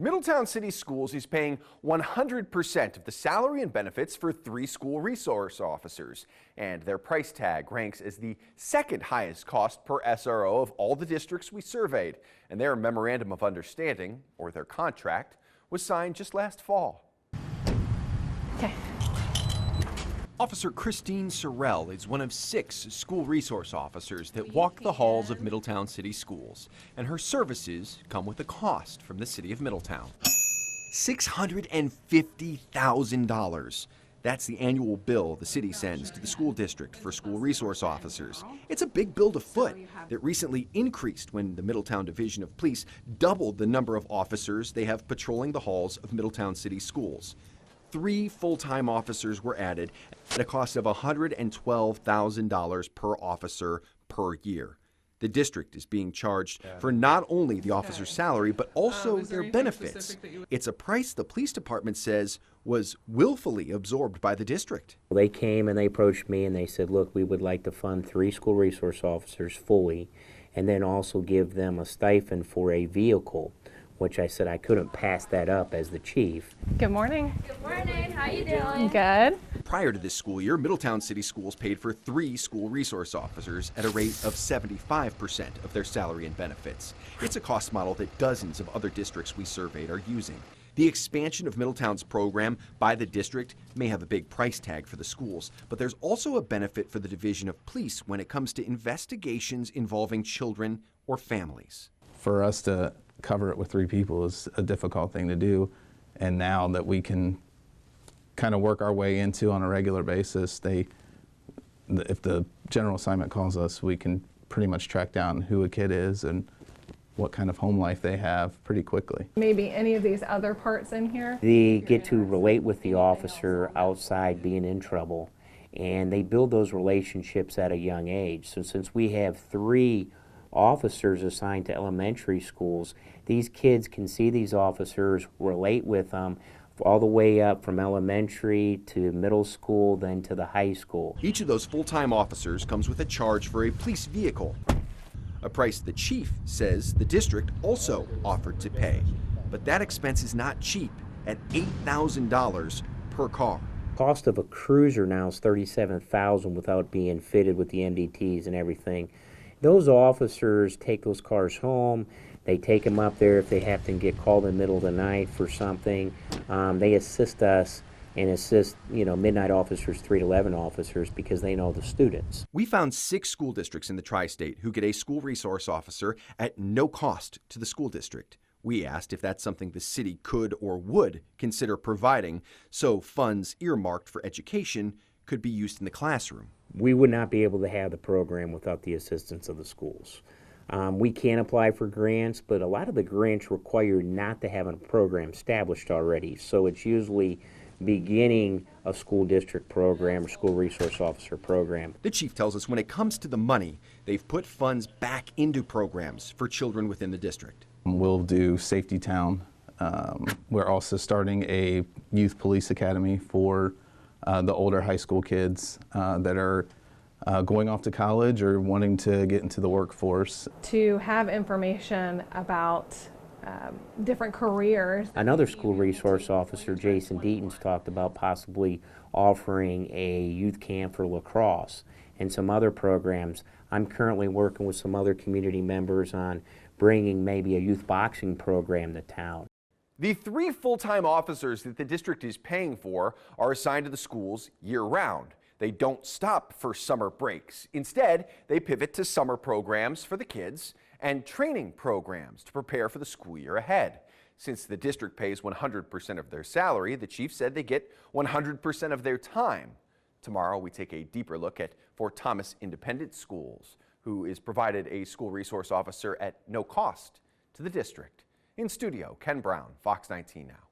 Middletown City Schools is paying 100% of the salary and benefits for 3 school resource officers, and their price tag ranks as the second highest cost per SRO of all the districts we surveyed, and their memorandum of understanding, or their contract, was signed just last fall. Okay. Officer Christine Sorrell is one of 6 school resource officers that walk the halls of Middletown City Schools, and her services come with a cost from the city of Middletown. $650,000. That's the annual bill the city sends to the school district for school resource officers. It's a big bill to foot that recently increased when the Middletown Division of Police doubled the number of officers they have patrolling the halls of Middletown City Schools. 3 full-time officers were added at a cost of $112,000 per officer per year. The district is being charged for not only the officer's salary, but also their benefits. It's a price the police department says was willfully absorbed by the district. They came and they approached me and they said, look, we would like to fund 3 school resource officers fully and then also give them a stipend for a vehicle, which I said I couldn't pass that up as the chief. Good morning. Good morning. How you doing? Good. Prior to this school year, Middletown City Schools paid for 3 school resource officers at a rate of 75% of their salary and benefits. It's a cost model that dozens of other districts we surveyed are using. The expansion of Middletown's program by the district may have a big price tag for the schools, but there's also a benefit for the Division of Police when it comes to investigations involving children or families. For us to cover it with 3 people is a difficult thing to do, and now that we can kind of work our way into on a regular basis, if the general assignment calls us, we can pretty much track down who a kid is and what kind of home life they have pretty quickly. Maybe any of these other parts in here? They get to relate with the officer outside being in trouble, and they build those relationships at a young age. So since we have 3 officers assigned to elementary schools, these kids can see these officers, relate with them all the way up from elementary to middle school, then to the high school. Each of those full-time officers comes with a charge for a police vehicle, a price the chief says the district also offered to pay. But that expense is not cheap at $8,000 per car. Cost of a cruiser now is $37,000 without being fitted with the MDTs and everything. Those officers take those cars home, they take them up there if they have to get called in the middle of the night for something. They assist us and assist, midnight officers, 3 to 11 officers, because they know the students. We found 6 school districts in the tri-state who get a school resource officer at no cost to the school district. We asked if that's something the city could or would consider providing, so funds earmarked for education could be used in the classroom. We would not be able to have the program without the assistance of the schools. We can apply for grants, but a lot of the grants require not to have a program established already. So it's usually beginning a school district program or school resource officer program. The chief tells us when it comes to the money, they've put funds back into programs for children within the district. We'll do Safety Town. We're also starting a youth police academy for the older high school kids that are going off to college or wanting to get into the workforce. To have information about different careers. Another school resource officer, Jason Deaton's, talked about possibly offering a youth camp for lacrosse and some other programs. I'm currently working with some other community members on bringing maybe a youth boxing program to town. The 3 full-time officers that the district is paying for are assigned to the schools year-round. They don't stop for summer breaks. Instead, they pivot to summer programs for the kids and training programs to prepare for the school year ahead. Since the district pays 100% of their salary, the chief said they get 100% of their time. Tomorrow, we take a deeper look at Fort Thomas Independent Schools, who is provided a school resource officer at no cost to the district. In studio, Ken Brown, Fox 19 Now.